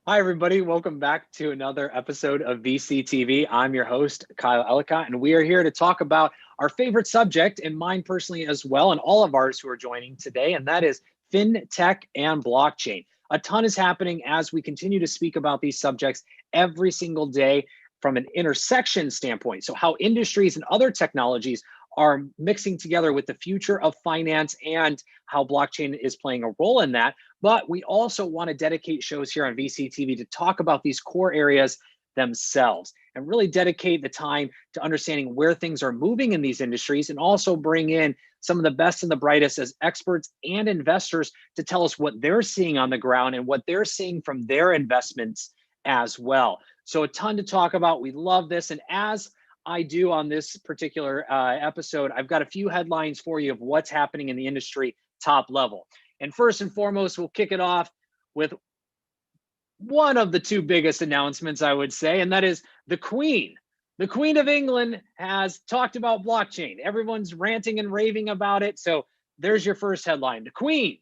Hi, everybody. Welcome back to another episode of VCTV. I'm your host, Kyle Ellicott, and we are here to talk about our favorite subject, and mine personally as well, and all of ours who are joining today, and that is FinTech and blockchain. A ton is happening as we continue to speak about these subjects every single day from an intersection standpoint. So, how industries and other technologies are mixing together with the future of finance and how blockchain is playing a role in that. But we also want to dedicate shows here on VCTV to talk about these core areas themselves and really dedicate the time to understanding where things are moving in these industries and also bring in some of the best and the brightest as experts and investors to tell us what they're seeing on the ground and what they're seeing from their investments as well. So a ton to talk about. We love this. And as I do on this particular episode, I've got a few headlines for you of what's happening in the industry top level. And first and foremost, we'll kick it off with one of the two biggest announcements, I would say, and that is the Queen. The Queen of England has talked about blockchain. Everyone's ranting and raving about it. So there's your first headline. The Queen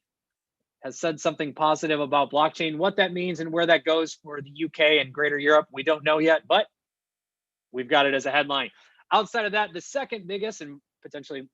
has said something positive about blockchain. What that means and where that goes for the UK and Greater Europe, we don't know yet, but we've got it as a headline. Outside of that, the second biggest and potentially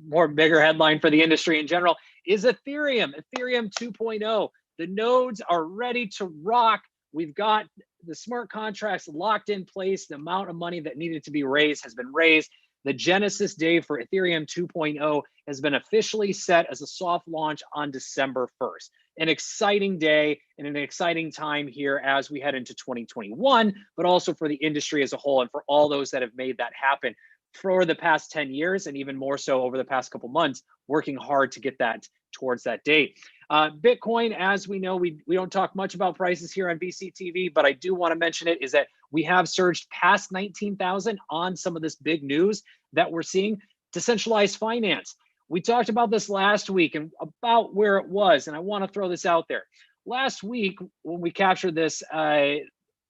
more bigger headline for the industry in general is Ethereum. Ethereum 2.0. The nodes are ready to rock. We've got the smart contracts locked in place. The amount of money that needed to be raised has been raised. The Genesis day for Ethereum 2.0 has been officially set as a soft launch on December 1st. An exciting day and an exciting time here as we head into 2021, but also for the industry as a whole and for all those that have made that happen for the past 10 years and even more so over the past couple months, working hard to get that towards that date. Bitcoin, as we know, we don't talk much about prices here on VCTV, but I do want to mention it, is that we have surged past 19,000 on some of this big news that we're seeing. Decentralized finance. We talked about this last week and about where it was, and I want to throw this out there. Last week, when we captured this,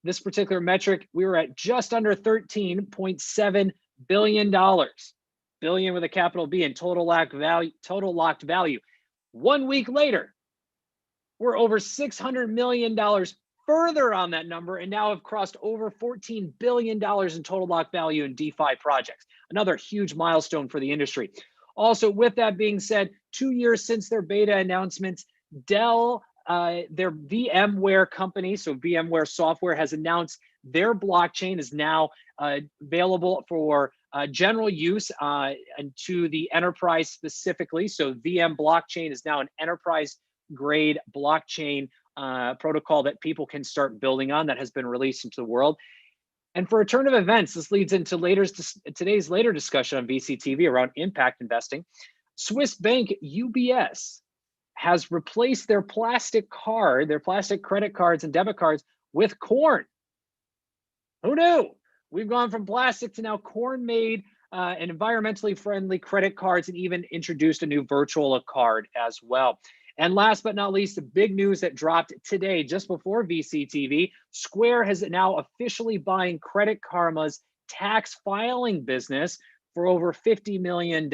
this particular metric, we were at just under $13.7 billion, billion with a capital B in total locked value. 1 week later, we're over $600 million further on that number and now have crossed over $14 billion in total locked value in DeFi projects. Another huge milestone for the industry. Also, with that being said, 2 years since their beta announcements, Dell, their VMware company, so VMware Software, has announced their blockchain is now available for general use and to the enterprise specifically. So VM blockchain is now an enterprise grade blockchain protocol that people can start building on that has been released into the world. And for a turn of events, this leads into today's later discussion on VCTV around impact investing. Swiss bank UBS has replaced their plastic credit cards and debit cards with corn. Who knew? We've gone from plastic to now corn-made and environmentally friendly credit cards, and even introduced a new virtual card as well. And last but not least, the big news that dropped today, just before VCTV, Square has now officially buying Credit Karma's tax filing business for over $50 million.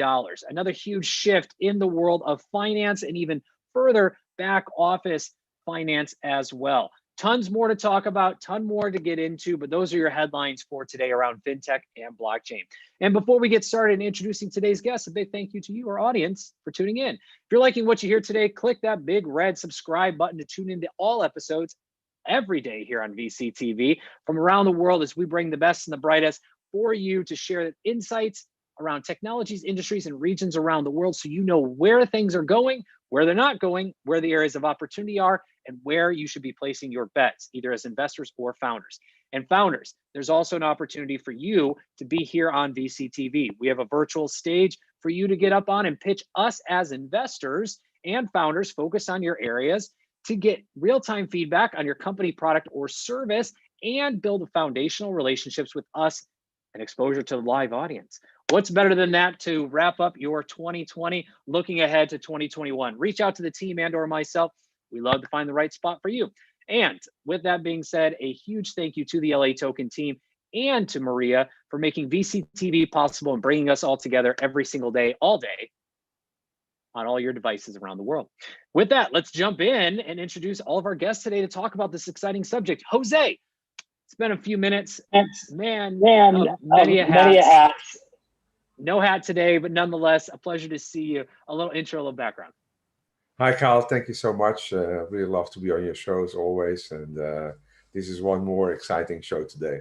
Another huge shift in the world of finance and even further back office finance as well. Tons more to talk about, ton more to get into, but those are your headlines for today around fintech and blockchain. And before we get started in introducing today's guest, a big thank you to you, our audience, for tuning in. If you're liking what you hear today, click that big red subscribe button to tune into all episodes every day here on VCTV from around the world as we bring the best and the brightest for you to share insights around technologies, industries, and regions around the world so you know where things are going, where they're not going, where the areas of opportunity are, and where you should be placing your bets, either as investors or founders. And founders, there's also an opportunity for you to be here on VCTV. We have a virtual stage for you to get up on and pitch us as investors and founders. Focus on your areas to get real-time feedback on your company, product, or service, and build foundational relationships with us and exposure to the live audience. What's better than that to wrap up your 2020, looking ahead to 2021? Reach out to the team and or myself. We love to find the right spot for you. And with that being said, a huge thank you to the LATOKEN team and to Maria for making VCTV possible and bringing us all together every single day, all day, on all your devices around the world. With that, let's jump in and introduce all of our guests today to talk about this exciting subject. Jose, it's been a few minutes. Man, many hats. No hat today, but nonetheless, a pleasure to see you. A little intro, a little background. Hi, Kyle. Thank you so much. Really love to be on your show as always. And this is one more exciting show today.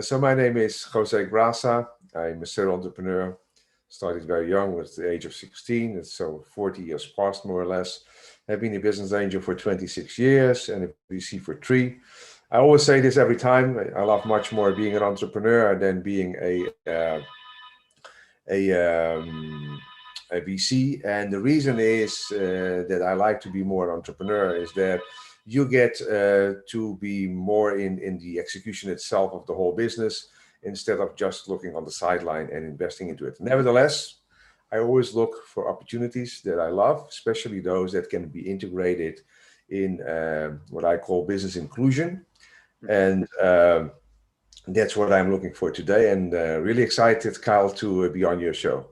So my name is Jose Grasa. I'm a serial entrepreneur. Started very young, with the age of 16. It's so 40 years past, more or less. I've been a business angel for 26 years and a VC for 3. I always say this every time. I love much more being an entrepreneur than being a VC, and the reason is that I like to be more an entrepreneur is that you get to be more in the execution itself of the whole business instead of just looking on the sideline and investing into it. Nevertheless, I always look for opportunities that I love, especially those that can be integrated in what I call business inclusion, and that's what I'm looking for today, and really excited, Kyle, to be on your show.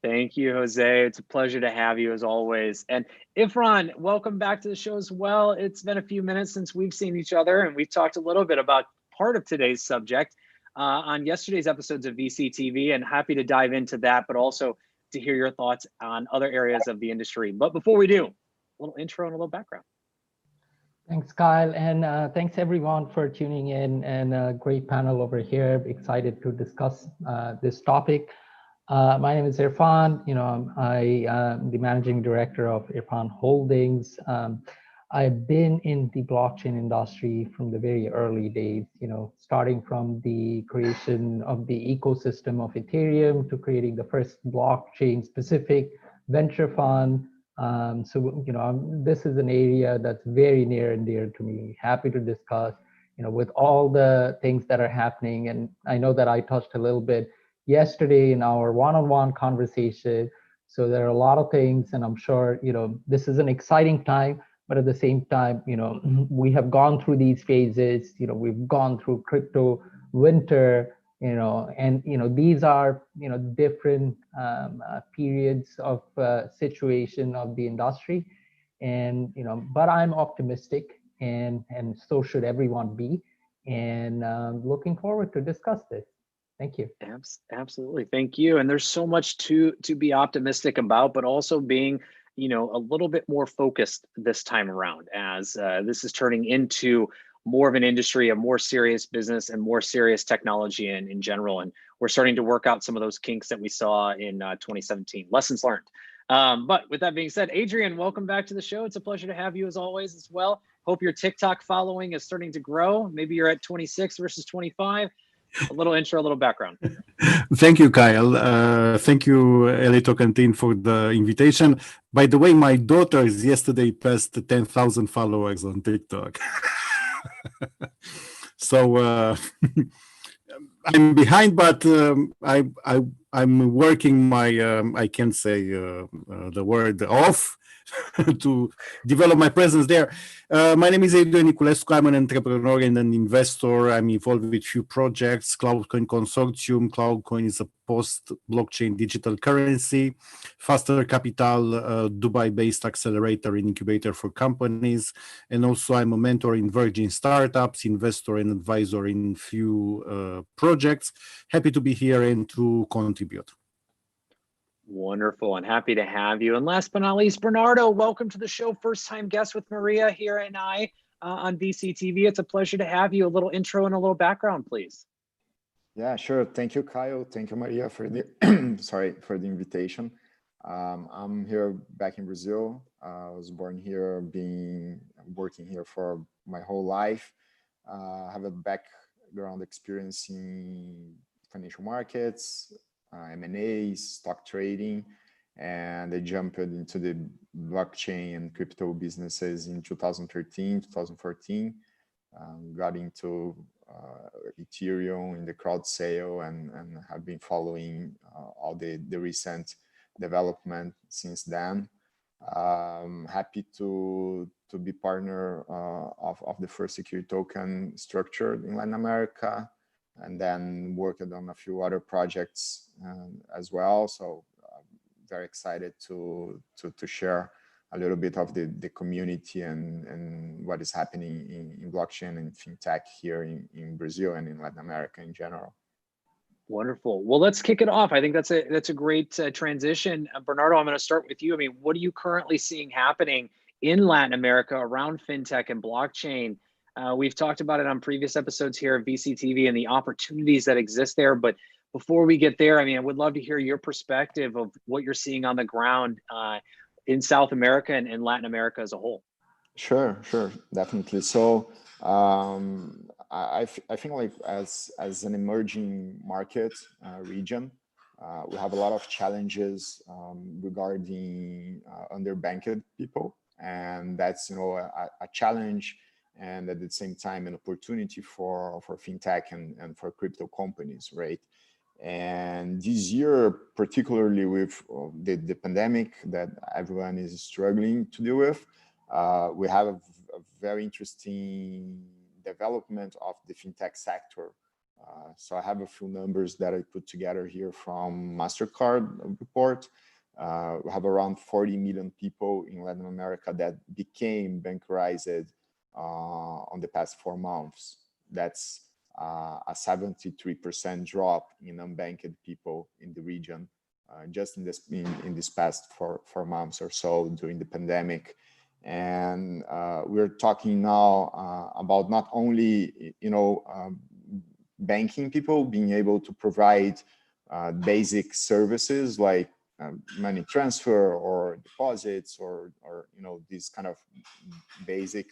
Thank you, Jose. It's a pleasure to have you as always. And Ifran, welcome back to the show as well. It's been a few minutes since we've seen each other, and we've talked a little bit about part of today's subject on yesterday's episodes of VCTV, and happy to dive into that, but also to hear your thoughts on other areas of the industry. But before we do, a little intro and a little background. Thanks, Kyle, and thanks everyone for tuning in, and a great panel over here. Excited to discuss this topic. My name is Irfan. I am the managing director of Irfan Holdings. I've been in the blockchain industry from the very early days, starting from the creation of the ecosystem of Ethereum to creating the first blockchain specific venture fund. This is an area that's very near and dear to me. Happy to discuss, with all the things that are happening. And I know that I touched a little bit yesterday in our one-on-one conversation. So there are a lot of things, and I'm sure, this is an exciting time, but at the same time, we have gone through these phases, we've gone through crypto winter, and, these are, different periods of situation of the industry. And, but I'm optimistic, and so should everyone be. And looking forward to discuss this. Thank you. Absolutely. Thank you. And there's so much to be optimistic about, but also being, a little bit more focused this time around, as this is turning into more of an industry, a more serious business, and more serious technology in general. And we're starting to work out some of those kinks that we saw in 2017. Lessons learned. But with that being said, Adrian, welcome back to the show. It's a pleasure to have you as always as well. Hope your TikTok following is starting to grow. Maybe you're at 26 versus 25. A little intro, a little background. Thank you, Kyle. Thank you, LATOKEN team, for the invitation. By the way, my daughter yesterday passed 10,000 followers on TikTok. So I'm behind, but I'm working my I can't say the word off to develop my presence there. My name is Adrian Niculescu. I'm an entrepreneur and an investor. I'm involved with few projects. CloudCoin Consortium. CloudCoin is a post-blockchain digital currency. Faster Capital, Dubai-based accelerator and incubator for companies. And also I'm a mentor in Virgin Startups, investor and advisor in few projects. Happy to be here and to contribute. Wonderful, and happy to have you. And last but not least, Bernardo, welcome to the show. First time guest with Maria here and I on VCTV. It's a pleasure to have you. A little intro and a little background, please. Yeah, sure. Thank you, Kyle. Thank you, Maria, for the for the invitation. I'm here back in Brazil. I was born here, working here for my whole life. I have a background experience in financial markets, M&A, stock trading, and I jumped into the blockchain and crypto businesses in 2013, 2014. Got into Ethereum in the crowd sale, and have been following all the recent development since then. Happy to be partner of the first security token structured in Latin America, and then worked on a few other projects as well. So very excited to share a little bit of the community and what is happening in blockchain and fintech here in Brazil and in Latin America in general. Wonderful. Well, let's kick it off. I think that's a great transition. Bernardo, I'm going to start with you. I mean, what are you currently seeing happening in Latin America around fintech and blockchain? We've talked about it on previous episodes here of VCTV and the opportunities that exist there. But before we get there, I mean, I would love to hear your perspective of what you're seeing on the ground in South America and Latin America as a whole. Sure, definitely. So I think like as an emerging market region, we have a lot of challenges regarding underbanked people, and that's a challenge, and at the same time an opportunity for fintech and for crypto companies, right? And this year, particularly with the pandemic that everyone is struggling to deal with, we have a very interesting development of the fintech sector. So I have a few numbers that I put together here from MasterCard report. We have around 40 million people in Latin America that became bankerized on the past 4 months. That's a 73% drop in unbanked people in the region just in this past four months or so during the pandemic. And we're talking now about not only banking people being able to provide basic services like money transfer or deposits or these kind of basic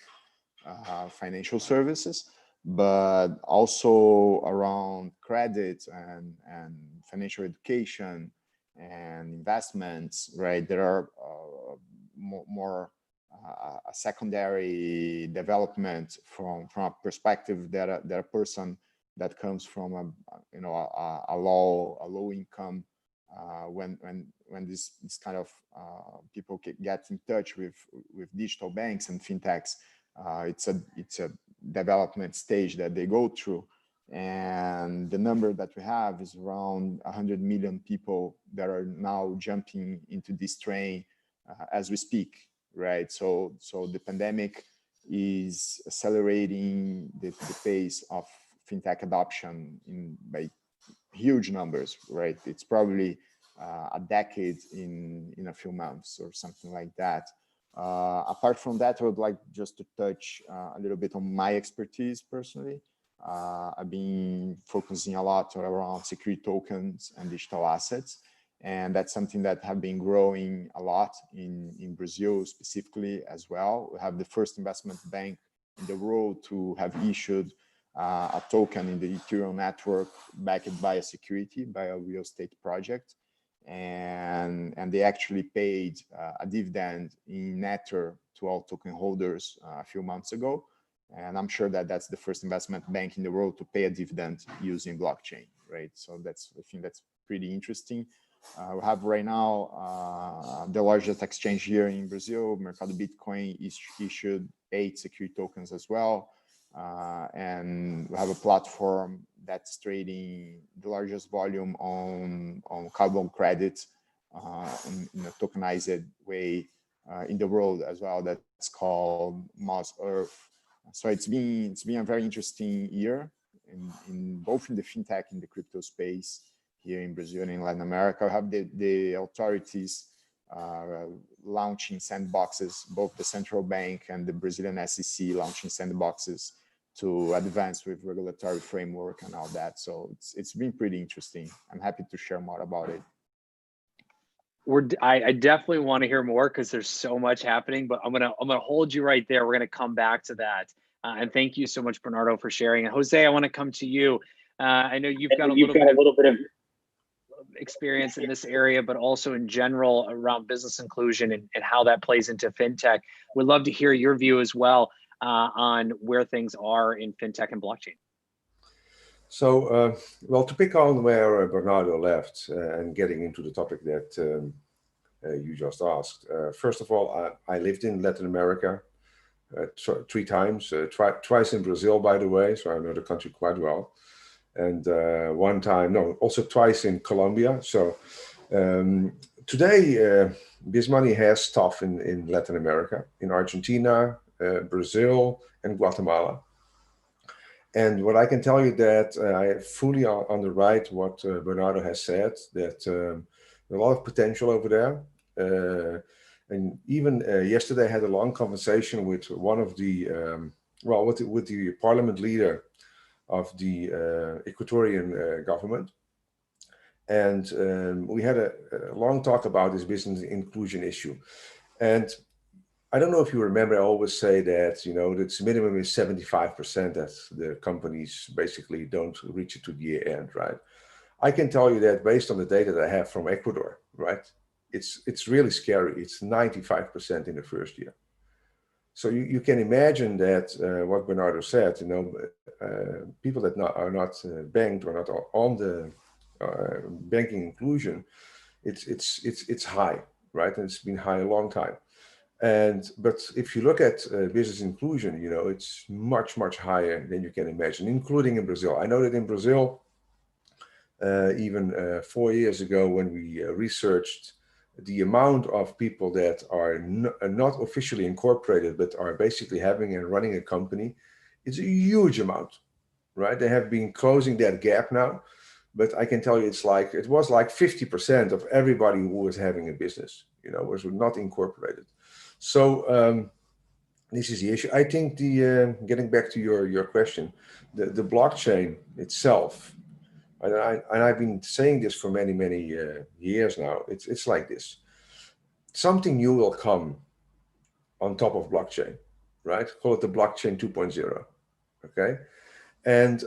financial services, but also around credit and financial education and investments, right? There are more a secondary development from a perspective that a person that comes from a low income, when this kind of people get in touch with digital banks and fintechs, it's a development stage that they go through. And the number that we have is around 100 million people that are now jumping into this train as we speak, right? So the pandemic is accelerating the pace of fintech adoption by huge numbers, right? It's probably a decade in a few months or something like that. Apart from that, I would like just to touch a little bit on my expertise personally. I've been focusing a lot around security tokens and digital assets. And that's something that have been growing a lot in Brazil specifically as well. We have the first investment bank in the world to have issued a token in the Ethereum network backed by a security, by a real estate project. And they actually paid a dividend in Nether to all token holders a few months ago. And I'm sure that that's the first investment bank in the world to pay a dividend using blockchain, right? So I think that's pretty interesting. We have right now the largest exchange here in Brazil, Mercado Bitcoin, issued 8 security tokens as well. And we have a platform that's trading the largest volume on carbon credit in a tokenized way in the world as well. That's called Moss Earth. So it's been a very interesting year in both in the fintech and the crypto space here in Brazil and in Latin America. We have the authorities launching sandboxes, both the central bank and the Brazilian SEC launching sandboxes to advance with regulatory framework and all that. So it's been pretty interesting. I'm happy to share more about it. I definitely want to hear more because there's so much happening, but I'm gonna hold you right there. We're gonna come back to that. And thank you so much, Bernardo, for sharing. And Jose, I want to come to you. I know you've got a little bit of experience in this area, but also in general around business inclusion and how that plays into fintech. We'd love to hear your view as well on where things are in fintech and blockchain. So, well, to pick on where Bernardo left and getting into the topic that you just asked. First of all, I lived in Latin America 3 times, twice in Brazil, by the way, so I know the country quite well. And also twice in Colombia. So today, BizMoney has staff in Latin America, in Argentina, Brazil, and Guatemala. And what I can tell you that I fully underwrite what Bernardo has said, that a lot of potential over there. And even yesterday I had a long conversation with one of the, with the parliament leader of the Ecuadorian government. And we had a long talk about this business inclusion issue. And I don't know if you remember, I always say that, you know, that's minimum is 75% that the companies basically don't reach it to the year end, right? I can tell you that based on the data that I have from Ecuador, right? It's really scary. It's 95% in the first year. So you can imagine that what Bernardo said, you know, people that are not banked or not on the banking inclusion, it's high, right? And it's been high a long time. But if you look at business inclusion, you know, it's much, much higher than you can imagine, including in Brazil. I know that in Brazil, even 4 years ago, when we researched the amount of people that are not officially incorporated, but are basically having and running a company, it's a huge amount, right? They have been closing that gap now, but I can tell you it was like 50% of everybody who was having a business, you know, was not incorporated. So this is the issue. I think getting back to your question, the blockchain itself, and I've been saying this for many, many years now. It's like this. Something new will come on top of blockchain, right? Call it the blockchain 2.0, okay? And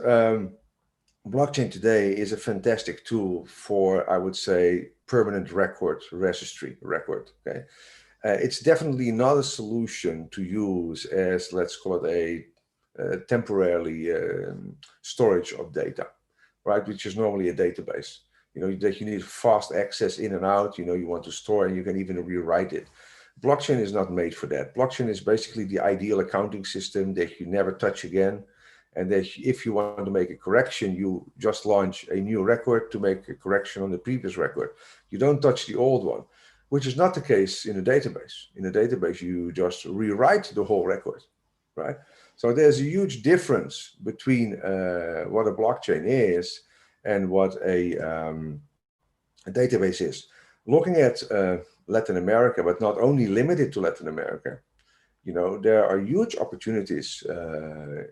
blockchain today is a fantastic tool for, I would say, permanent registry record, okay? It's definitely not a solution to use as, let's call it a temporarily storage of data, right? Which is normally a database, you know, that you need fast access in and out, you know, you want to store and you can even rewrite it. Blockchain is not made for that. Blockchain is basically the ideal accounting system that you never touch again. And that if you want to make a correction, you just launch a new record to make a correction on the previous record. You don't touch the old one, which is not the case in a database. In a database, you just rewrite the whole record, right? So there's a huge difference between what a blockchain is and what a database is. Looking at Latin America, but not only limited to Latin America, you know, there are huge opportunities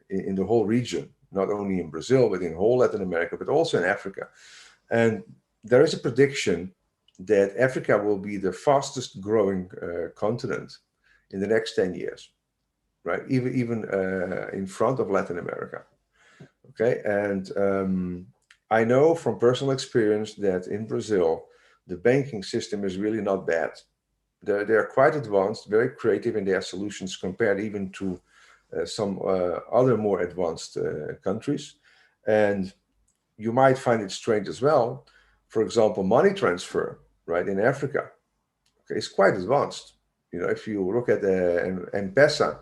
in the whole region, not only in Brazil, but in whole Latin America, but also in Africa. And there is a prediction that Africa will be the fastest growing continent in the next 10 years, right? Even in front of Latin America, okay? And I know from personal experience that in Brazil, the banking system is really not bad. They're quite advanced, very creative in their solutions compared even to some other more advanced countries. And you might find it strange as well. For example, money transfer, right, in Africa, okay, is quite advanced. You know, if you look at M-Pesa,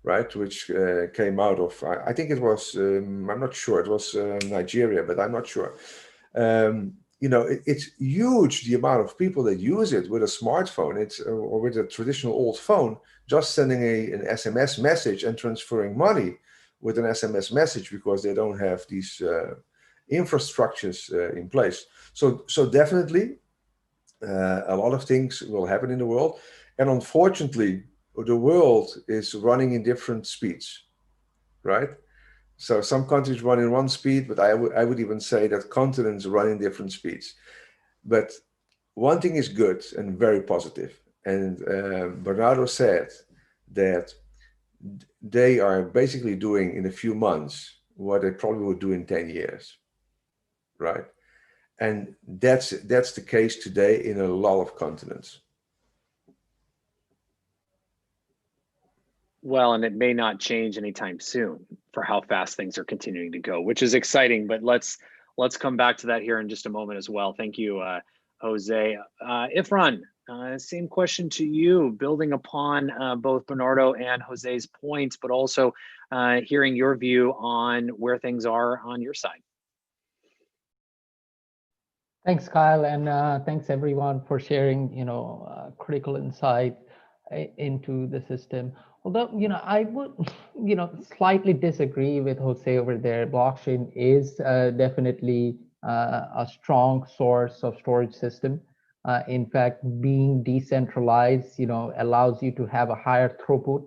right, which came out of, I think it was, I'm not sure, it was Nigeria, but I'm not sure. You know, it's huge, the amount of people that use it with a smartphone, or with a traditional old phone, just sending an SMS message and transferring money with an SMS message because they don't have these infrastructures in place. So definitely a lot of things will happen in the world. And unfortunately, the world is running in different speeds, right? So some countries run in one speed, but I would even say that continents run in different speeds. But one thing is good and very positive. And Bernardo said that they are basically doing in a few months what they probably would do in 10 years, right? And that's the case today in a lot of continents. Well, and it may not change anytime soon for how fast things are continuing to go, which is exciting. But let's come back to that here in just a moment as well. Thank you, Jose. Ifran, same question to you, building upon both Bernardo and Jose's points, but also hearing your view on where things are on your side. Thanks, Kyle, and thanks everyone for sharing, critical insight into the system. Although, I would, slightly disagree with Jose over there. Blockchain is definitely a strong source of storage system. In fact, being decentralized, allows you to have a higher throughput,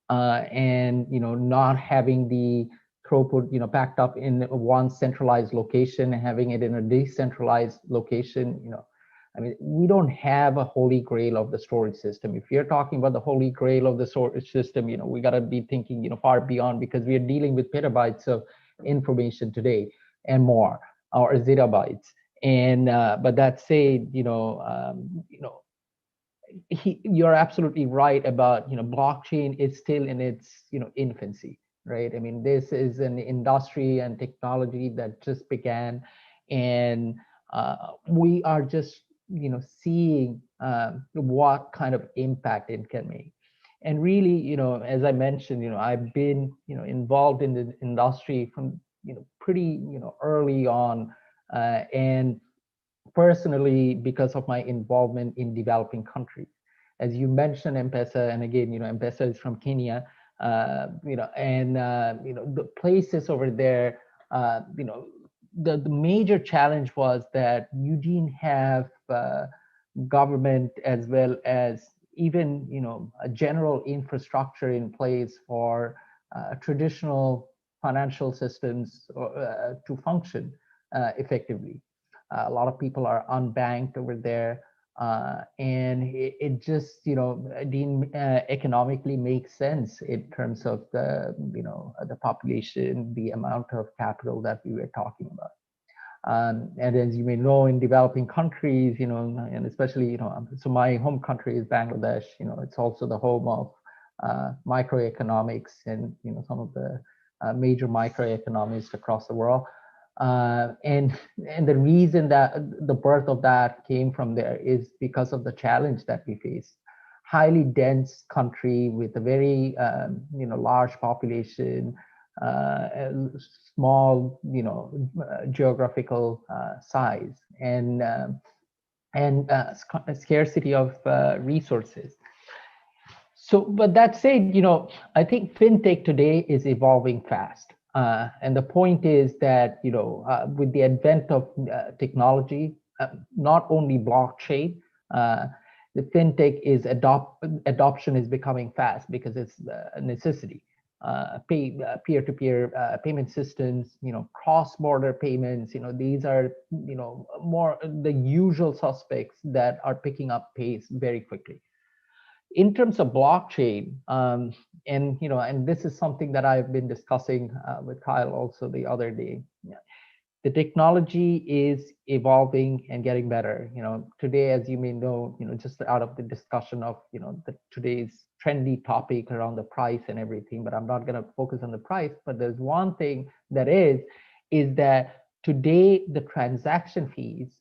and, not having the throughput, backed up in one centralized location, having it in a decentralized location, I mean, we don't have a holy grail of the storage system. If you're talking about the holy grail of the storage system, we got to be thinking, far beyond, because we are dealing with petabytes of information today and more, or zettabytes. And but that said, you're absolutely right about, blockchain is still in its, infancy, right? I mean, this is an industry and technology that just began, and we are just, seeing what kind of impact it can make. And really, as I mentioned, I've been, involved in the industry from, pretty, early on, and personally, because of my involvement in developing countries. As you mentioned, M-Pesa, and again, M-Pesa is from Kenya, and the places over there, the major challenge was that you didn't have government as well as even, a general infrastructure in place for traditional financial systems to function effectively. A lot of people are unbanked over there, and it just, didn't economically make sense in terms of the, the population, the amount of capital that we were talking about. And as you may know, in developing countries, and especially, so my home country is Bangladesh. It's also the home of microeconomics and, some of the major microeconomists across the world. And the reason that the birth of that came from there is because of the challenge that we face. Highly dense country with a very large population, small geographical size, and scarcity of resources. So, but that said, I think fintech today is evolving fast. And the point is that, with the advent of technology, not only blockchain, the fintech is adoption is becoming fast because it's a necessity. Peer-to-peer payment systems, cross-border payments, these are, more the usual suspects that are picking up pace very quickly. In terms of blockchain, and this is something that I've been discussing with Kyle also the other day. The technology is evolving and getting better. Today, as you may know, just out of the discussion of today's trendy topic around the price and everything, but I'm not going to focus on the price. But there's one thing that is that today the transaction fees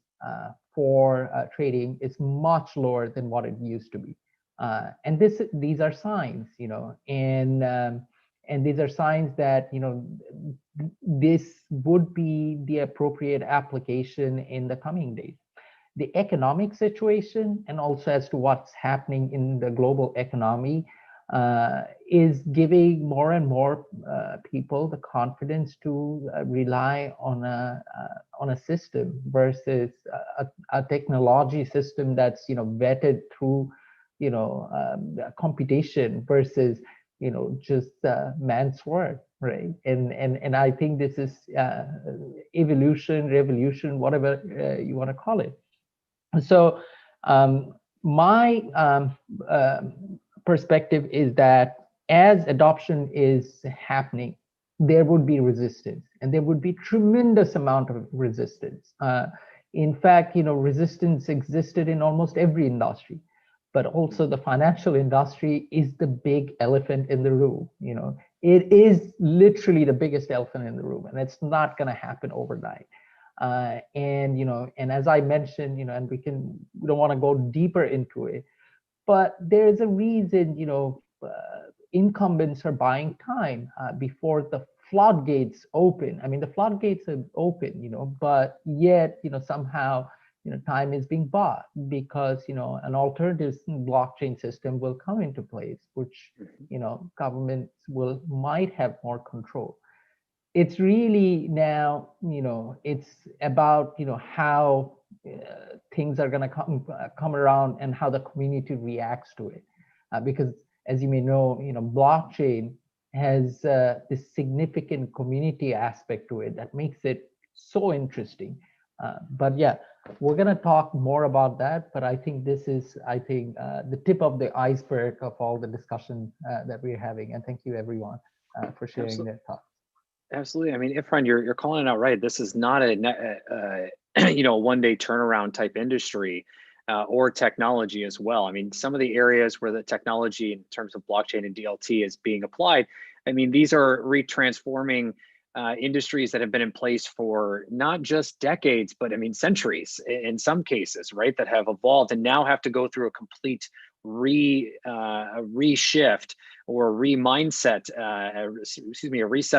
for trading is much lower than what it used to be. And these are signs, and these are signs that, this would be the appropriate application in the coming days. The economic situation, and also as to what's happening in the global economy, is giving more and more people the confidence to rely on a system versus a technology system that's vetted through computation versus just man's work, right? And I think this is evolution, revolution, whatever you want to call it. So my perspective is that as adoption is happening, there would be resistance, and there would be tremendous amount of resistance. In fact, resistance existed in almost every industry. But also the financial industry is the big elephant in the room. It is literally the biggest elephant in the room, and it's not going to happen overnight. And as I mentioned, and we don't want to go deeper into it, but there's a reason, incumbents are buying time before the floodgates open. I mean, the floodgates are open, but yet, somehow time is being bought because, an alternative blockchain system will come into place, which, governments might have more control. It's really now, it's about, how things are going to come around and how the community reacts to it. Because as you may know, blockchain has this significant community aspect to it that makes it so interesting. But yeah, we're going to talk more about that. But I think this is, the tip of the iceberg of all the discussion that we're having. And thank you, everyone, for sharing their thoughts. Absolutely. I mean, Ifran, you're calling it out right. This is not a one-day turnaround type industry or technology as well. I mean, some of the areas where the technology in terms of blockchain and DLT is being applied, I mean, these are retransforming industries that have been in place for not just decades, but I mean, centuries in some cases, right? That have evolved and now have to go through a complete reshift or a reset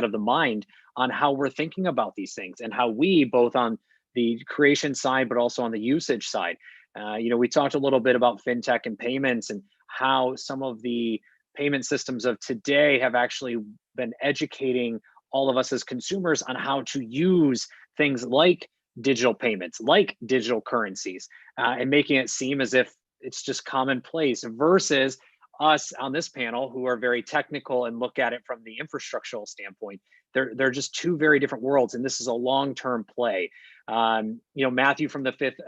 of the mind on how we're thinking about these things and how we, both on the creation side, but also on the usage side. We talked a little bit about fintech and payments and how some of the payment systems of today have actually been educating all of us as consumers on how to use things like digital payments, like digital currencies, and making it seem as if it's just commonplace versus us on this panel who are very technical and look at it from the infrastructural standpoint. They're just two very different worlds, and this is a long-term play. Matthew from the fifth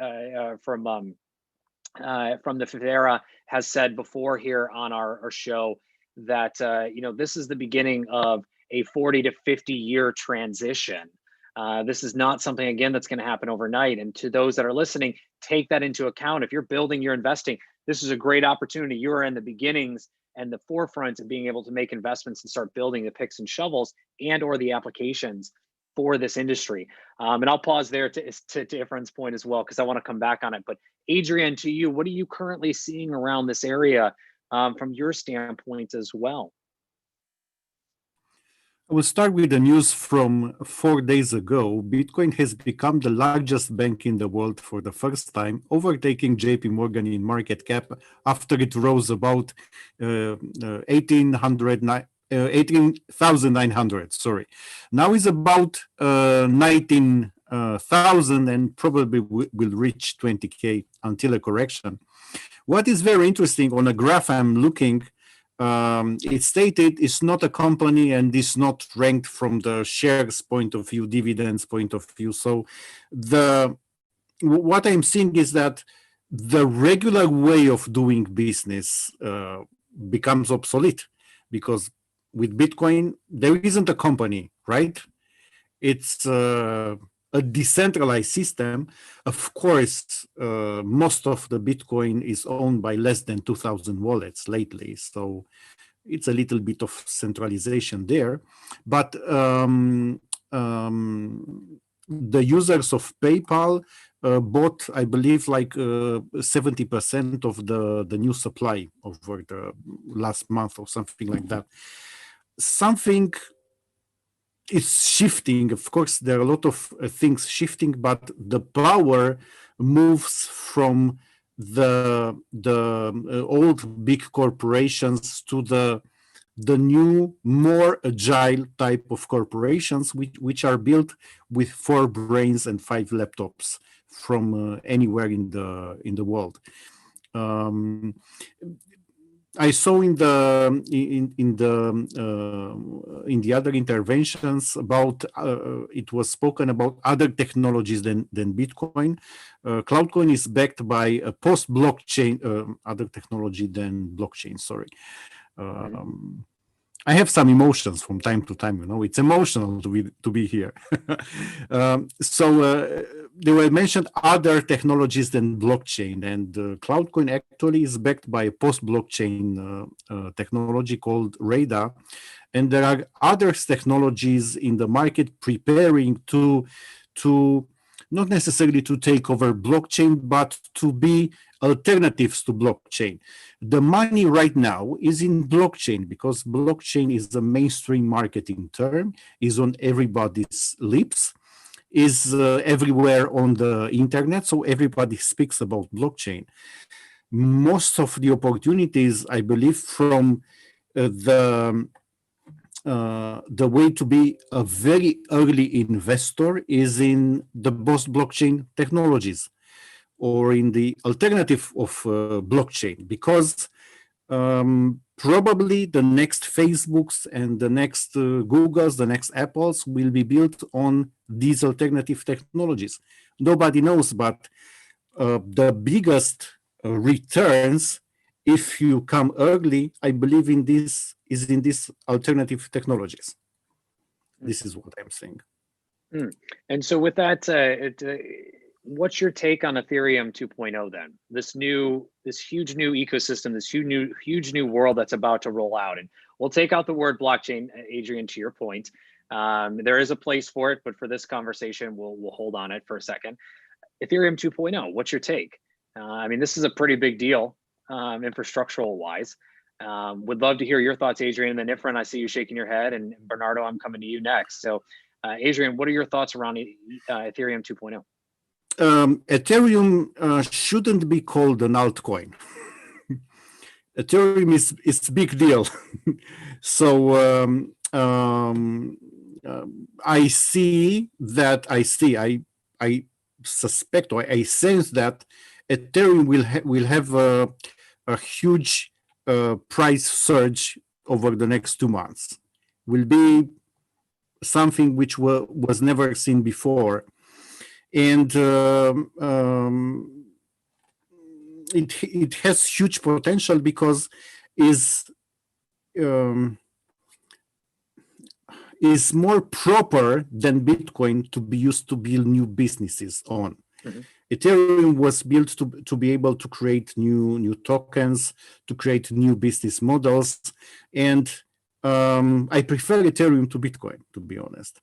era has said before here on our show that this is the beginning of a 40 to 50 year transition. This is not something, again, that's going to happen overnight. And to those that are listening, take that into account. If you're building your investing, this is a great opportunity. You are in the beginnings and the forefront of being able to make investments and start building the picks and shovels and or the applications for this industry. And I'll pause there to Ifran's point as well, because I want to come back on it. But Adrian, to you, what are you currently seeing around this area from your standpoint as well? I will start with the news from 4 days ago. Bitcoin has become the largest bank in the world for the first time, overtaking JP Morgan in market cap after it rose about 18,900. Sorry. Now is about 19,000 and probably will reach 20K until a correction. What is very interesting on a graph I'm looking, it's stated it's not a company and is not ranked from the shares point of view, dividends point of view. So what I'm seeing is that the regular way of doing business becomes obsolete, because with Bitcoin, there isn't a company, right? It's a decentralized system. Of course, most of the Bitcoin is owned by less than 2,000 wallets lately. So it's a little bit of centralization there. But the users of PayPal bought, I believe, like 70% of the new supply over the last month or something like that. Something is shifting. Of course, there are a lot of things shifting, but the power moves from the old big corporations to the new, more agile type of corporations, which are built with 4 brains and 5 laptops from anywhere in the world. I saw in the other interventions about it was spoken about other technologies than Bitcoin. Cloudcoin is backed by a post-blockchain other technology than blockchain. Sorry. I have some emotions from time to time. It's emotional to be here. So they were mentioned other technologies than blockchain, and Cloudcoin actually is backed by a post-blockchain technology called Radar, and there are other technologies in the market preparing to not necessarily to take over blockchain, but to be alternatives to blockchain. The money right now is in blockchain because blockchain is the mainstream marketing term, is on everybody's lips. is everywhere on the internet, so everybody speaks about blockchain. Most of the opportunities, I believe, from the way to be a very early investor is in the post blockchain technologies or in the alternative of blockchain, because probably the next Facebooks and the next Googles, the next Apples will be built on these alternative technologies. Nobody knows, but the biggest returns, if you come early, I believe in this, is in these alternative technologies. This is what I'm saying. And so with that, what's your take on Ethereum 2.0 then? This huge new ecosystem, this huge new world that's about to roll out. And we'll take out the word blockchain, Adrian, to your point. There is a place for it, but for this conversation, we'll hold on it for a second. Ethereum 2.0, what's your take? I mean, this is a pretty big deal, infrastructural wise. Would love to hear your thoughts, Adrian. And then Ifran, I see you shaking your head, and Bernardo, I'm coming to you next. So Adrian, what are your thoughts around Ethereum 2.0? Ethereum shouldn't be called an altcoin. Ethereum is a big deal. So I suspect, or I sense that Ethereum will have a huge price surge over the next 2 months. Will be something which was never seen before, and it has huge potential because is more proper than Bitcoin to be used to build new businesses on. Ethereum was built to be able to create new tokens, to create new business models, and I prefer Ethereum to Bitcoin, to be honest.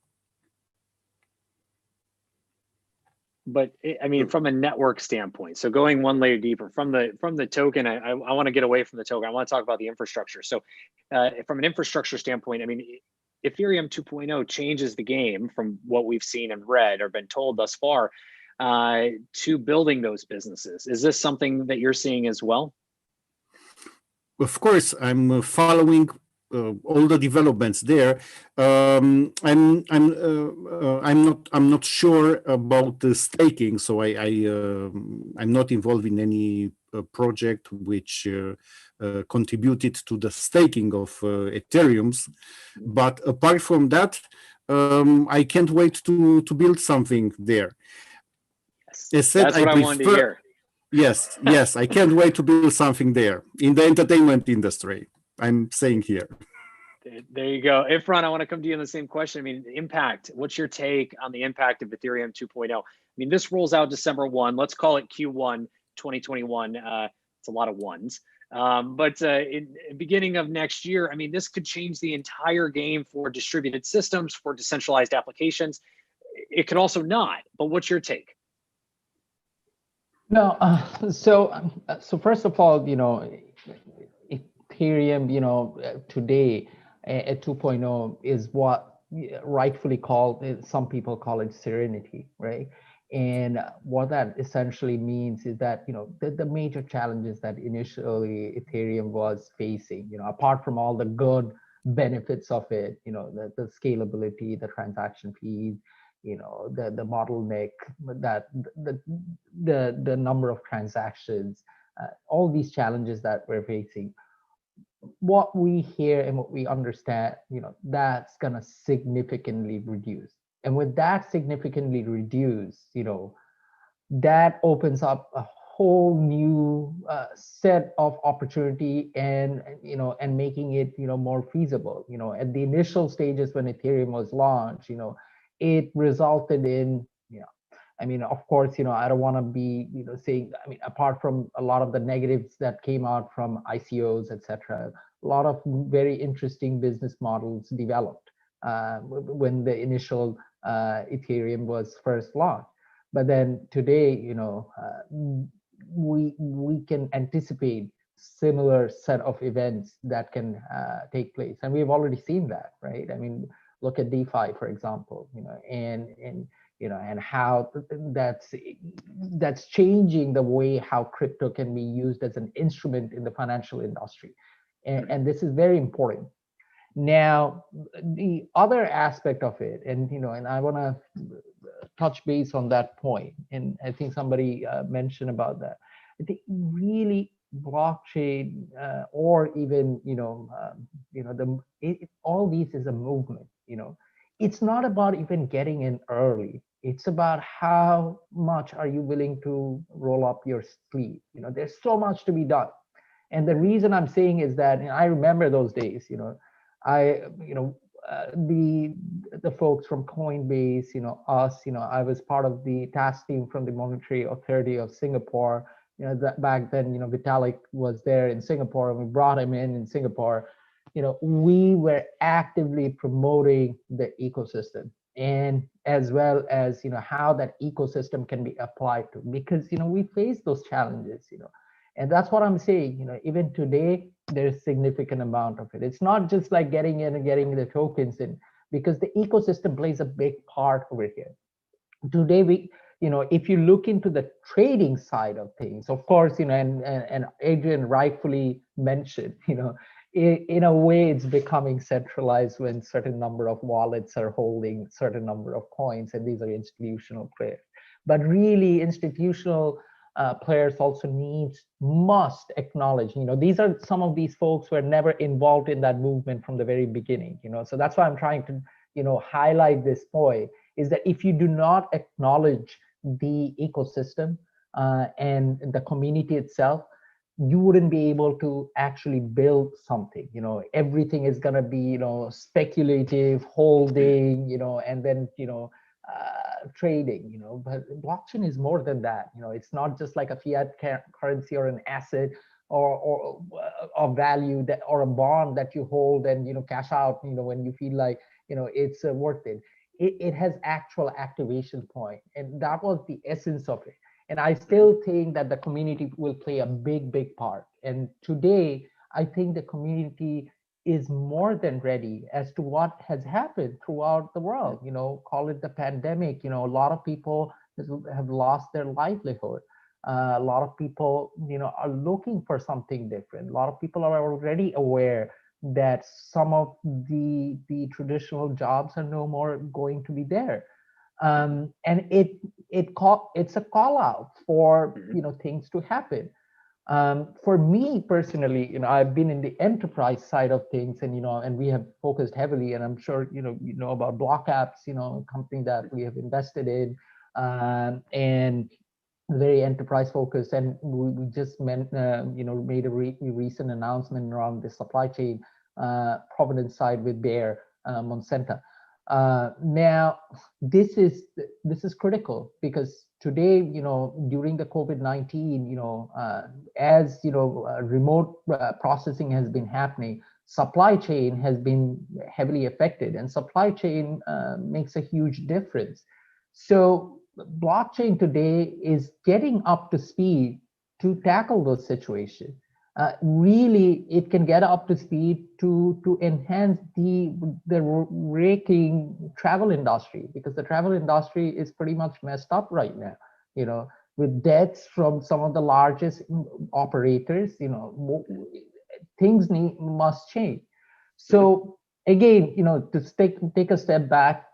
But I mean, from a network standpoint, so going one layer deeper from the token, I want to get away from the token. I want to talk about the infrastructure. So from an infrastructure standpoint, I mean, Ethereum 2.0 changes the game from what we've seen and read or been told thus far to building those businesses. Is this something that you're seeing as well? Of course, I'm following all the developments there. I'm not sure about the staking, so I'm not involved in any project which contributed to the staking of Ethereum's. But apart from that, I can't wait to build something there. Yes, that's what I wanted to hear. Yes, I can't wait to build something there in the entertainment industry. I'm saying here. There you go. Ifran, I want to come to you on the same question. I mean, impact. What's your take on the impact of Ethereum 2.0? I mean, this rolls out December 1. Let's call it Q1 2021. It's a lot of ones. But in the beginning of next year, I mean, this could change the entire game for distributed systems, for decentralized applications. It could also not. But what's your take? No, so first of all, Ethereum, today at 2.0 is what rightfully called, some people call it serenity, right? And what that essentially means is that, the major challenges that initially Ethereum was facing, apart from all the good benefits of it, the scalability, the transaction fees, the bottleneck, that the number of transactions, all these challenges that we're facing, what we hear and what we understand, that's gonna significantly reduce. And with that significantly reduce, that opens up a whole new set of opportunity and making it more feasible. At the initial stages when Ethereum was launched, it resulted in, I mean, of course, I don't want to be, saying, I mean, apart from a lot of the negatives that came out from ICOs, etc., a lot of very interesting business models developed when the initial Ethereum was first launched. But then today, we can anticipate similar set of events that can take place, and we've already seen that, right? I mean, look at DeFi, for example, and and how that's changing the way how crypto can be used as an instrument in the financial industry. And this is very important. Now, the other aspect of it, and I want to touch base on that point, and I think somebody mentioned about that. I think really blockchain or even all these is a movement. It's not about even getting in early. It's about how much are you willing to roll up your sleeve. There's so much to be done. And the reason I'm saying is that I remember those days. The folks from Coinbase, us, I was part of the task team from the Monetary Authority of Singapore. Back then, Vitalik was there in Singapore, and we brought him in Singapore. We were actively promoting the ecosystem, and as well as how that ecosystem can be applied to, because we face those challenges. And that's what I'm saying. Even today, there's significant amount of it. It's not just like getting in and getting the tokens in, because the ecosystem plays a big part over here. Today, if you look into the trading side of things, of course, and Adrian rightfully mentioned, in a way, it's becoming centralized when certain number of wallets are holding certain number of coins, and these are institutional players. But really, institutional players also must acknowledge, these are some of these folks who are never involved in that movement from the very beginning, so that's why I'm trying to, highlight this point, is that if you do not acknowledge the ecosystem and the community itself, you wouldn't be able to actually build something. Everything is going to be, speculative, holding, and then, trading, but blockchain is more than that. It's not just like a fiat currency or an asset or a value that, or a bond that you hold and cash out when you feel like it's worth it. It has actual activation point, and that was the essence of it. And I still think that the community will play a big part. And today, I think the community is more than ready as to what has happened throughout the world. Call it the pandemic. A lot of people have lost their livelihood. A lot of people, are looking for something different. A lot of people are already aware that some of the traditional jobs are no more going to be there. And it's a call out for things to happen. For me personally, I've been in the enterprise side of things, and and we have focused heavily, and I'm sure you know about Block Apps, a company that we have invested in, and very enterprise focused. And we just made a recent announcement around the supply chain provenance side with Bayer Monsanto. Now, this is critical, because today, during the COVID-19, as remote processing has been happening, supply chain has been heavily affected, and supply chain makes a huge difference. So blockchain today is getting up to speed to tackle those situations. Really, it can get up to speed to enhance the raking travel industry, because the travel industry is pretty much messed up right now, with debts from some of the largest operators. Things must change. So again, to take a step back,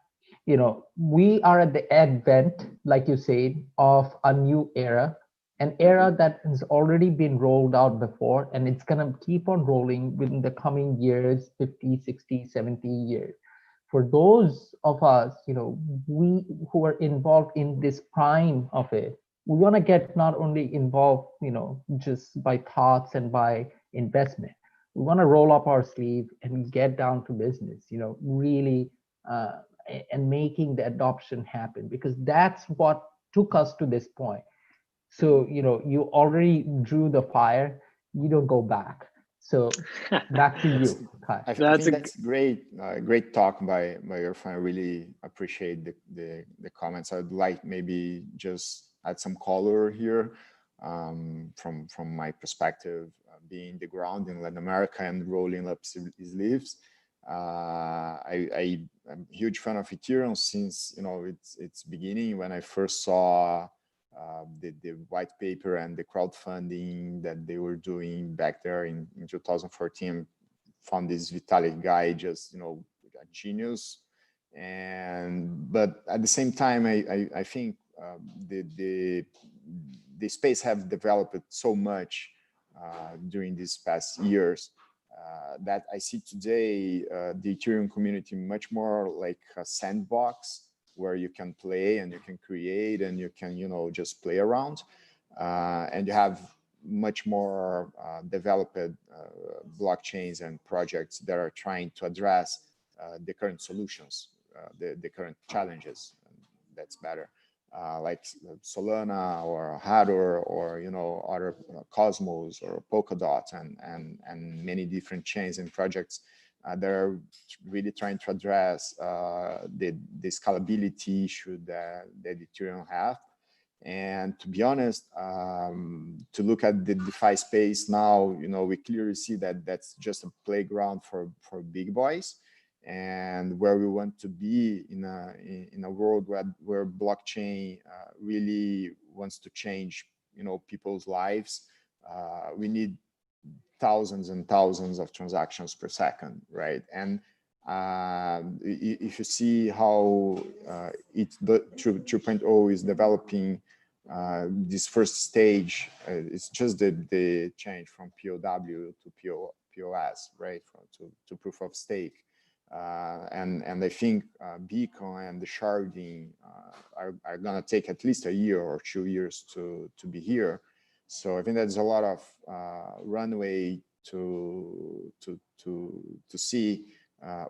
we are at the advent, like you said, of a new era. An era that has already been rolled out before, and it's going to keep on rolling within the coming years, 50, 60, 70 years. For those of us, we who are involved in this prime of it, we want to get not only involved, just by thoughts and by investment. We want to roll up our sleeve and get down to business, really, and making the adoption happen, because that's what took us to this point. So, you already drew the fire, you don't go back. So back to you, Kai. I think that's great talk by your friend. I really appreciate the comments. I'd like maybe just add some color here from my perspective, being the ground in Latin America and rolling up sleeves. I'm a huge fan of Ethereum since its beginning. When I first saw the white paper and the crowdfunding that they were doing back there in 2014, found this Vitalik guy just a genius. But at the same time, I think the space have developed so much during these past years that I see today the Ethereum community much more like a sandbox where you can play and you can create and you can just play around, and you have much more developed blockchains and projects that are trying to address the current solutions, the current challenges. That's better. Like Solana or Hador or other Cosmos or Polkadot and many different chains and projects that are really trying to address the scalability issue that Ethereum have. And to be honest, to look at the DeFi space now, we clearly see that that's just a playground for big boys. And where we want to be in a world where blockchain really wants to change people's lives, we need thousands and thousands of transactions per second, right? And if you see how the 2.0 is developing, this first stage, it's just the change from POW to POS, right? To proof of stake. And I think Beacon and the sharding are gonna take at least a year or 2 years to be here. So I think there's a lot of runway to see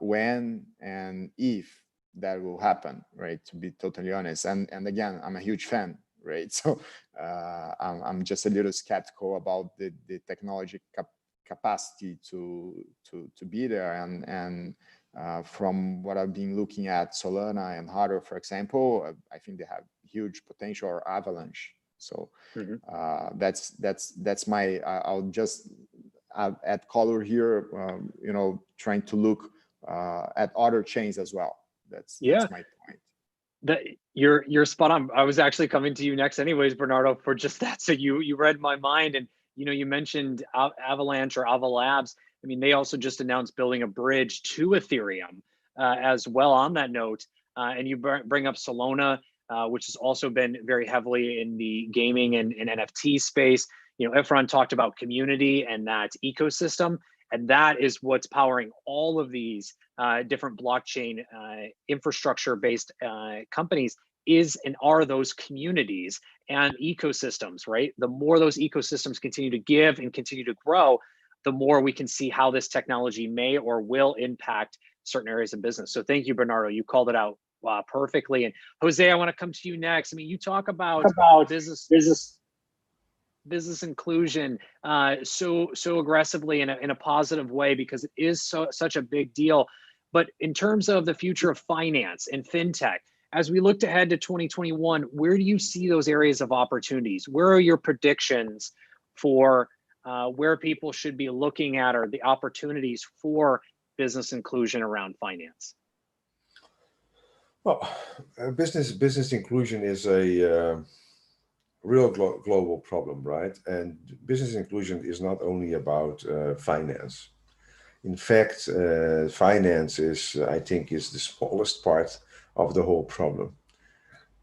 when and if that will happen, right? To be totally honest, and again, I'm a huge fan, right? So I'm just a little skeptical about the technology capacity to be there, and from what I've been looking at Solana and Hador, for example, I think they have huge potential, or Avalanche. So that's my, I'll just add color here, trying to look at other chains as well. That's my point. You're spot on. I was actually coming to you next anyways, Bernardo, for just that. So you read my mind, and you mentioned Avalanche or Ava Labs. I mean, they also just announced building a bridge to Ethereum as well on that note. And you bring up Solana, which has also been very heavily in the gaming and NFT space. Efron talked about community and that ecosystem, and that is what's powering all of these different blockchain infrastructure-based companies are those communities and ecosystems, right? The more those ecosystems continue to give and continue to grow, the more we can see how this technology may or will impact certain areas of business. So thank you, Bernardo. You called it out perfectly. And Jose, I want to come to you next. I mean, you talk about business inclusion so aggressively in a positive way, because it is such a big deal. But in terms of the future of finance and fintech, as we looked ahead to 2021, where do you see those areas of opportunities? Where are your predictions for where people should be looking at, or the opportunities for business inclusion around finance? Well, business inclusion is a real global problem, right? And business inclusion is not only about finance. In fact, finance I think, is the smallest part of the whole problem.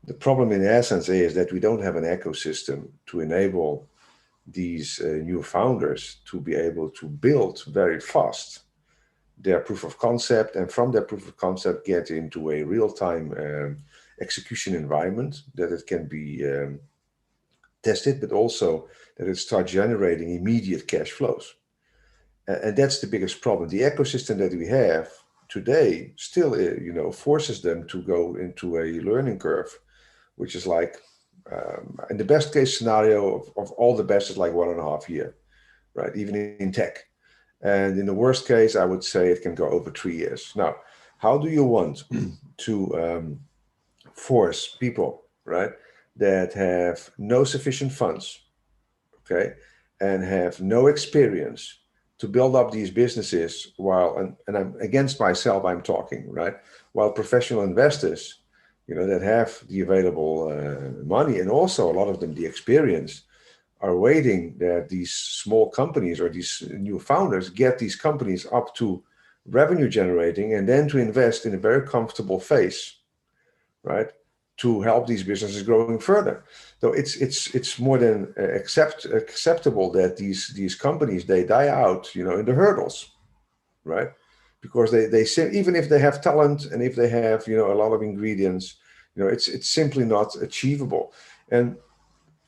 The problem in essence is that we don't have an ecosystem to enable these new founders to be able to build very fast their proof of concept, and from their proof of concept get into a real-time execution environment that it can be tested, but also that it starts generating immediate cash flows. And that's the biggest problem. The ecosystem that we have today still, forces them to go into a learning curve, which is like, in the best case scenario of all the best, is like 1.5 years, right? Even in tech. And in the worst case, I would say it can go over 3 years. Now, how do you want to force people, right, that have no sufficient funds, okay, and have no experience to build up these businesses while, and I'm against myself, I'm talking, right? While professional investors, that have the available money, and also a lot of them the experience, are waiting that these small companies or these new founders get these companies up to revenue generating, and then to invest in a very comfortable phase, right? To help these businesses growing further. So it's more than acceptable that these companies, they die out, in the hurdles, right? Because they say, even if they have talent and if they have, a lot of ingredients, it's simply not achievable. And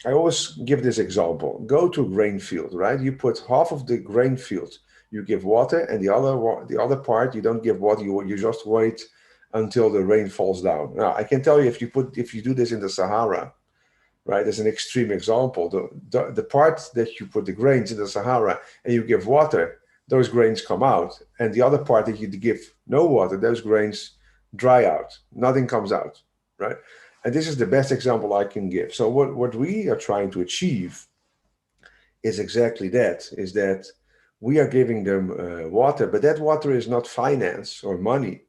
I always give this example. Go to a grain field, right? You put half of the grain field, you give water, and the other part you don't give water. You just wait until the rain falls down. Now I can tell you, if you do this in the Sahara, right? As an extreme example, the part that you put the grains in the Sahara and you give water, those grains come out, and the other part that you give no water, those grains dry out. Nothing comes out, right? And this is the best example I can give. So what we are trying to achieve is exactly that, is that we are giving them water, but that water is not finance or money.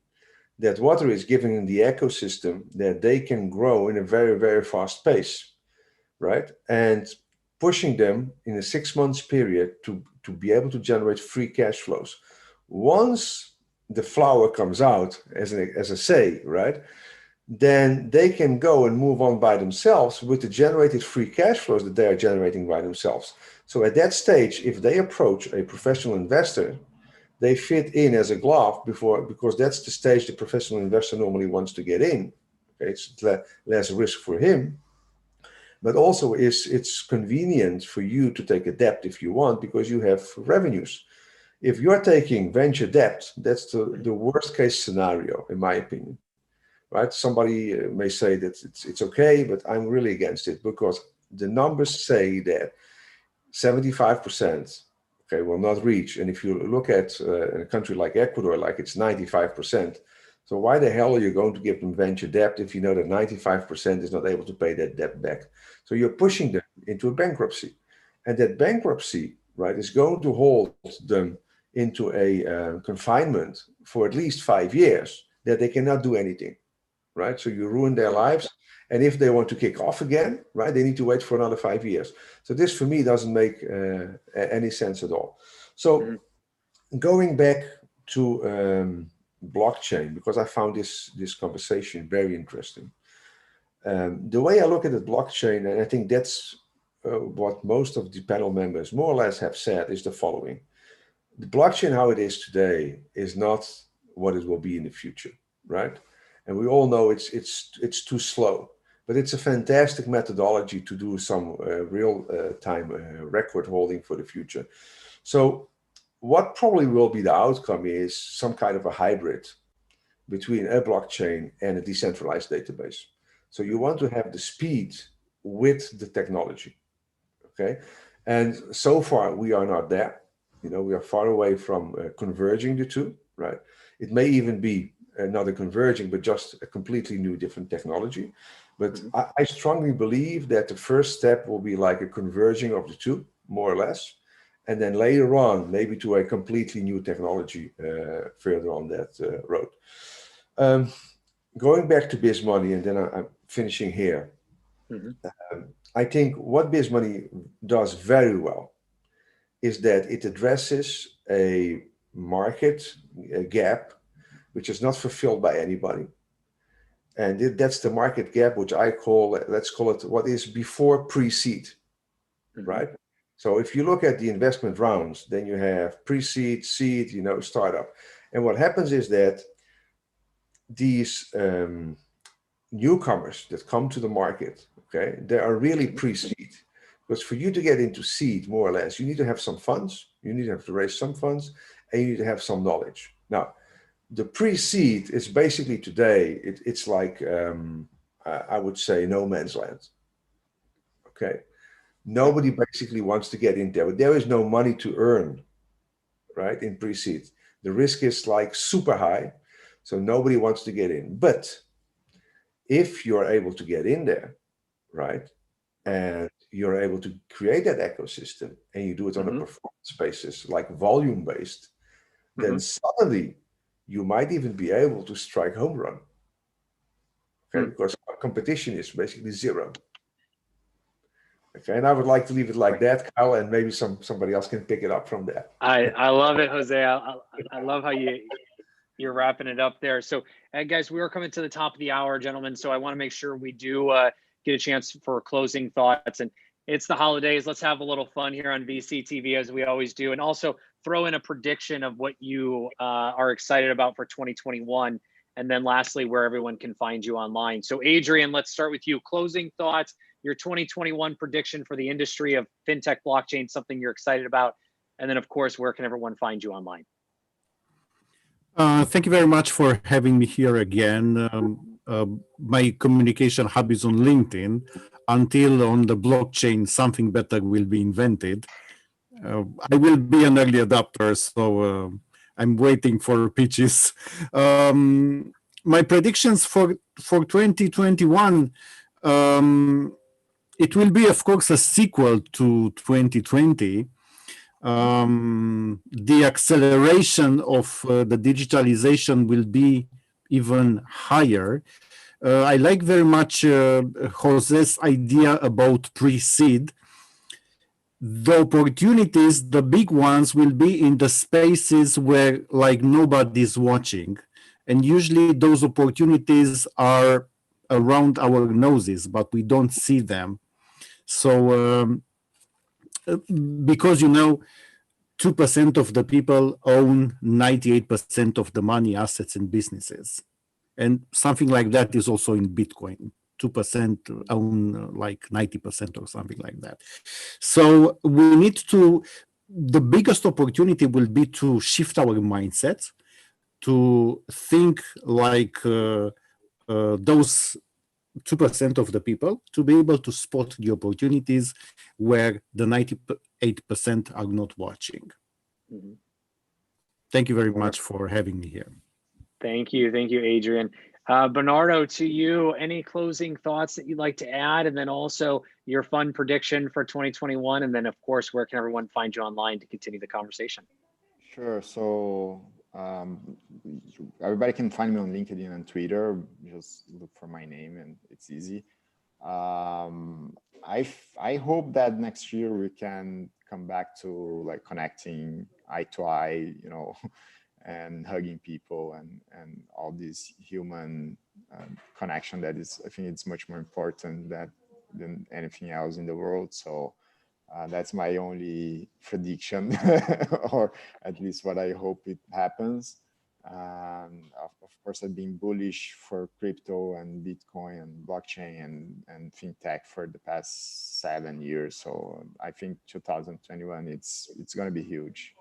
That water is giving them the ecosystem that they can grow in a very, very fast pace, right? And pushing them in a 6 months period to be able to generate free cash flows. Once the flower comes out, as I say, right, then they can go and move on by themselves with the generated free cash flows that they are generating by themselves. So at that stage, if they approach a professional investor, they fit in as a glove because that's the stage the professional investor normally wants to get in. Okay, it's less risk for him, but also it's convenient for you to take a debt if you want, because you have revenues. If you're taking venture debt, that's the worst case scenario, in my opinion. Right? Somebody may say that it's okay, but I'm really against it, because the numbers say that 75%, okay, will not reach. And if you look at a country like Ecuador, like it's 95%. So why the hell are you going to give them venture debt if you know that 95% is not able to pay that debt back? So you're pushing them into a bankruptcy. And that bankruptcy, right, is going to hold them into a confinement for at least 5 years, that they cannot do anything. Right? So you ruin their lives. And if they want to kick off again, right, they need to wait for another 5 years. So this for me doesn't make any sense at all. So going back to blockchain, because I found this conversation very interesting. The way I look at the blockchain, and I think that's what most of the panel members more or less have said, is the following. The blockchain, how it is today, is not what it will be in the future, right? And we all know it's too slow, but it's a fantastic methodology to do some real-time record holding for the future. So what probably will be the outcome is some kind of a hybrid between a blockchain and a decentralized database. So you want to have the speed with the technology, okay? And so far we are not there. We are far away from converging the two, right? It may even be not a converging, but just a completely new, different technology. But I strongly believe that the first step will be like a converging of the two, more or less. And then later on, maybe to a completely new technology further on that road. Going back to BizMoney, and then I'm finishing here. I think what BizMoney does very well is that it addresses a market gap which is not fulfilled by anybody. And that's the market gap, which I call, let's call it what is before pre-seed, right? So if you look at the investment rounds, then you have pre-seed, seed, startup. And what happens is that these newcomers that come to the market, okay, they are really pre-seed. Because for you to get into seed, more or less, you need to have some funds, you need to have to raise some funds, and you need to have some knowledge. Now, the pre-seed is basically today, it's like, I would say, no man's land. Okay. Nobody basically wants to get in there, but there is no money to earn, right, in pre-seed. The risk is like super high, so nobody wants to get in. But if you're able to get in there, right, and you're able to create that ecosystem and you do it on a performance basis, like volume based, then suddenly you might even be able to strike home run. Okay, because competition is basically zero. Okay, and I would like to leave it like that, Kyle, and maybe somebody else can pick it up from there. I love it, Jose. I love how you're wrapping it up there. So, guys, we are coming to the top of the hour, gentlemen. So I want to make sure we do get a chance for closing thoughts. And it's the holidays. Let's have a little fun here on VCTV as we always do, and also throw in a prediction of what you are excited about for 2021. And then lastly, where everyone can find you online. So Adrian, let's start with you. Closing thoughts, your 2021 prediction for the industry of fintech blockchain, something you're excited about. And then of course, where can everyone find you online? Thank you very much for having me here again. My communication hub is on LinkedIn. Until on the blockchain, something better will be invented. I will be an early adopter, so I'm waiting for pitches. My predictions for 2021, it will be, of course, a sequel to 2020. The acceleration of the digitalization will be even higher. I like very much Jose's idea about pre-seed. The opportunities, the big ones, will be in the spaces where like nobody's watching. And usually those opportunities are around our noses, but we don't see them. So because, 2% of the people own 98% of the money, assets, and businesses. And something like that is also in Bitcoin. 2% own like 90% or something like that. So we need to, the biggest opportunity will be to shift our mindset, to think like those 2% of the people, to be able to spot the opportunities where the 98% are not watching. Thank you very much for having me here. Thank you, Adrian. Bernardo, to you, any closing thoughts that you'd like to add, and then also your fun prediction for 2021, and then of course, where can everyone find you online to continue the conversation? Sure. So everybody can find me on LinkedIn and Twitter. Just look for my name, and it's easy. I hope that next year we can come back to like connecting eye to eye, and hugging people and all this human connection that is, I think it's much more important than anything else in the world. So that's my only prediction, or at least what I hope it happens. Of course, I've been bullish for crypto and Bitcoin and blockchain and fintech for the past 7 years. So I think 2021, it's going to be huge.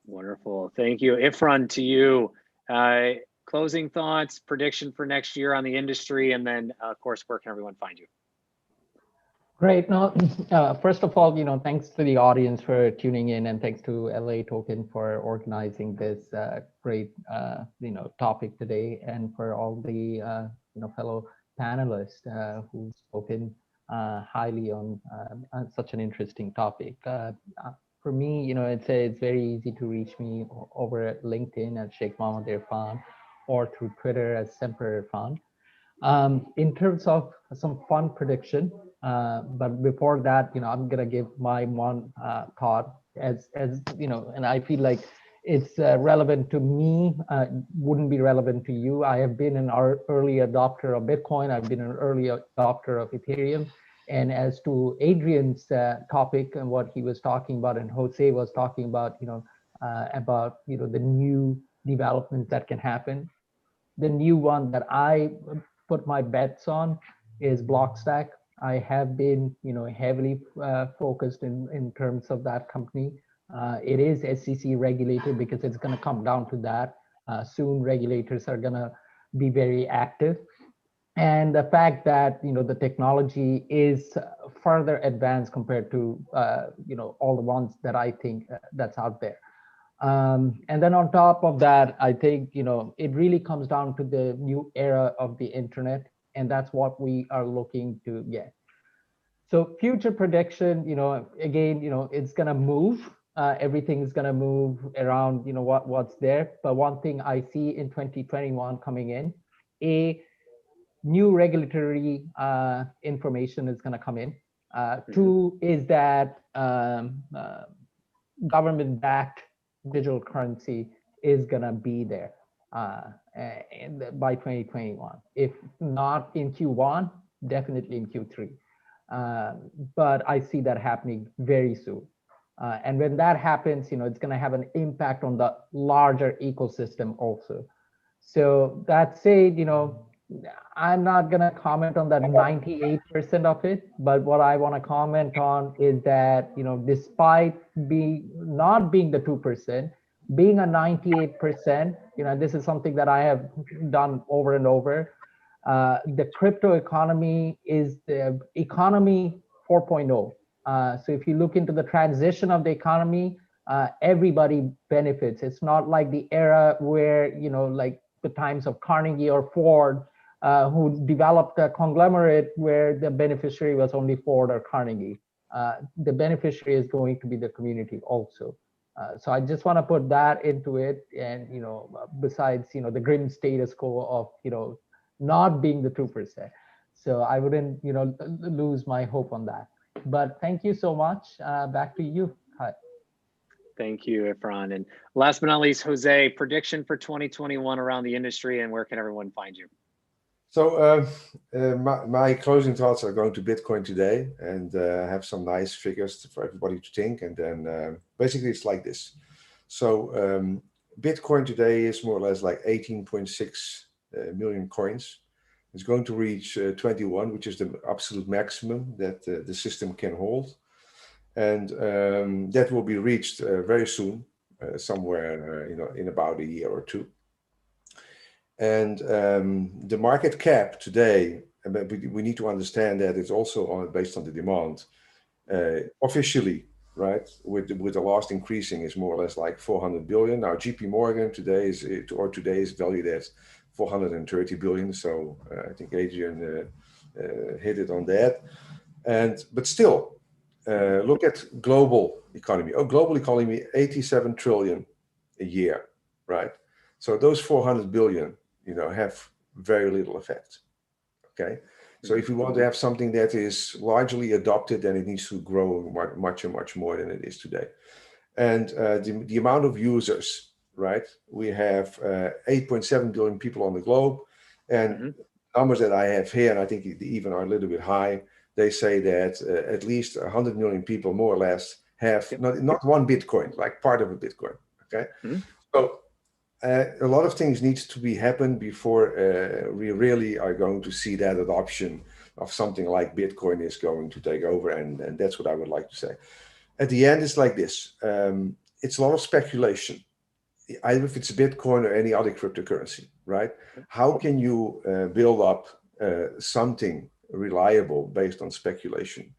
Wonderful. Thank you. Ifran, to you. Closing thoughts, prediction for next year on the industry, and then, of course, where can everyone find you? Great. No, first of all, thanks to the audience for tuning in, and thanks to LATOKEN for organizing this great, topic today, and for all the, fellow panelists who've spoken highly on such an interesting topic. For me, it's very easy to reach me over LinkedIn at Sheikh Mohammed Irfan, or through Twitter as Semper Irfan. In terms of some fun prediction, but before that, I'm gonna give my one thought as and I feel like it's relevant to me, wouldn't be relevant to you. I have been an early adopter of Bitcoin. I've been an early adopter of Ethereum. And as to Adrian's topic and what he was talking about, and Jose was talking about, the new developments that can happen. The new one that I put my bets on is Blockstack. I have been, heavily focused in terms of that company. It is SEC regulated because it's going to come down to that. Soon regulators are going to be very active. And the fact that, the technology is further advanced compared to, all the ones that I think that's out there. And then on top of that, I think, it really comes down to the new era of the internet, and that's what we are looking to get. So future prediction, again, it's going to move. Everything's going to move around, what's there. But one thing I see in 2021 coming in, new regulatory information is going to come in. Two is that government-backed digital currency is going to be there by 2021. If not in Q1, definitely in Q3. But I see that happening very soon. And when that happens, it's going to have an impact on the larger ecosystem also. So that said, I'm not going to comment on that 98% of it, but what I want to comment on is that, despite not being the 2%, being a 98%, this is something that I have done over and over. The crypto economy is the economy 4.0. So if you look into the transition of the economy, everybody benefits. It's not like the era where, like the times of Carnegie or Ford, who developed a conglomerate where the beneficiary was only Ford or Carnegie. The beneficiary is going to be the community also. So I just want to put that into it. And, besides, the grim status quo of, not being the 2%. So I wouldn't, lose my hope on that. But thank you so much. Back to you. Hi. Thank you, Efrain. And last but not least, Jose, prediction for 2021 around the industry, and where can everyone find you? So my closing thoughts are going to Bitcoin today, and have some nice figures for everybody to think. And then basically it's like this. So Bitcoin today is more or less like 18.6 million coins. It's going to reach 21, which is the absolute maximum that the system can hold. And that will be reached very soon, somewhere in about a year or two. And the market cap today, we need to understand that it's also based on the demand. Officially, right, with the last increasing is more or less like 400 billion. Now JP Morgan today is valued at 430 billion. So I think Adrian hit it on that. But still, look at global economy. Global economy, 87 trillion a year, right? So those 400 billion, have very little effect. Okay. So if we want to have something that is largely adopted, then it needs to grow much and much more than it is today. And the amount of users, right? We have 8.7 billion people on the globe, and numbers that I have here, and I think even are a little bit high, they say that at least 100 million people, more or less, have not one Bitcoin, like part of a Bitcoin. Okay. So a lot of things needs to be happen before we really are going to see that adoption of something like Bitcoin is going to take over. And that's what I would like to say. At the end, it's like this. It's a lot of speculation, either if it's Bitcoin or any other cryptocurrency, right? How can you build up something reliable based on speculation?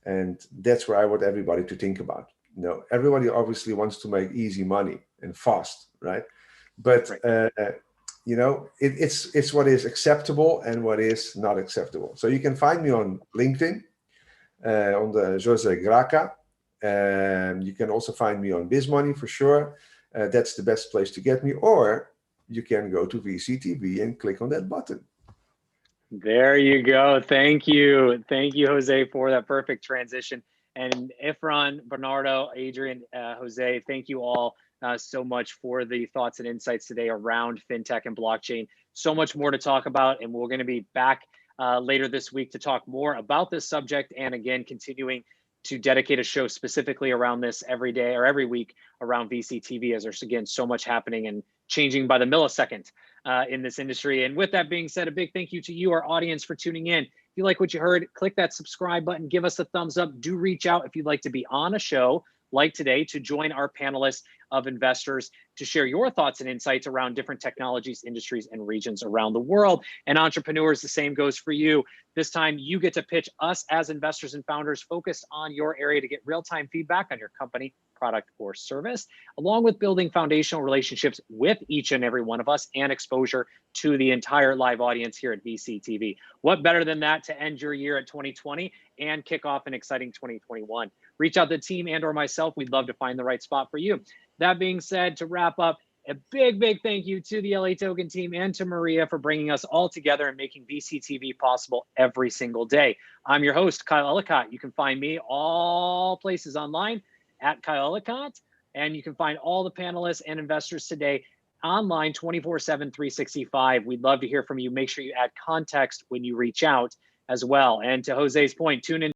And that's where I want everybody to think about. Everybody obviously wants to make easy money and fast, right? But it's what is acceptable and what is not acceptable. So you can find me on LinkedIn, on the Jose Graca. You can also find me on BizMoney for sure. That's the best place to get me. Or you can go to VCTV and click on that button. There you go. Thank you. Thank you, Jose, for that perfect transition. And Efrain, Bernardo, Adrian, Jose, thank you all so much for the thoughts and insights today around fintech and blockchain. So much more to talk about, and we're going to be back later this week to talk more about this subject, and again, continuing to dedicate a show specifically around this every day or every week around VCTV, as there's, again, so much happening and changing by the millisecond in this industry. And with that being said, a big thank you to you, our audience, for tuning in. If you like what you heard, click that subscribe button, give us a thumbs up. Do reach out if you'd like to be on a show like today to join our panelists of investors to share your thoughts and insights around different technologies, industries, and regions around the world. And entrepreneurs, the same goes for you. This time, you get to pitch us as investors and founders focused on your area to get real-time feedback on your company, product, or service, along with building foundational relationships with each and every one of us and exposure to the entire live audience here at VCTV. What better than that to end your year at 2020 and kick off an exciting 2021? Reach out to the team and or myself. We'd love to find the right spot for you. That being said, to wrap up, a big thank you to the LATOKEN team and to Maria for bringing us all together and making VCTV possible every single day. I'm your host, Kyle Ellicott. You can find me all places online at Kyle Ellicott, and you can find all the panelists and investors today online 24/7, 365. We'd love to hear from you. Make sure you add context when you reach out as well. And to Jose's point, tune in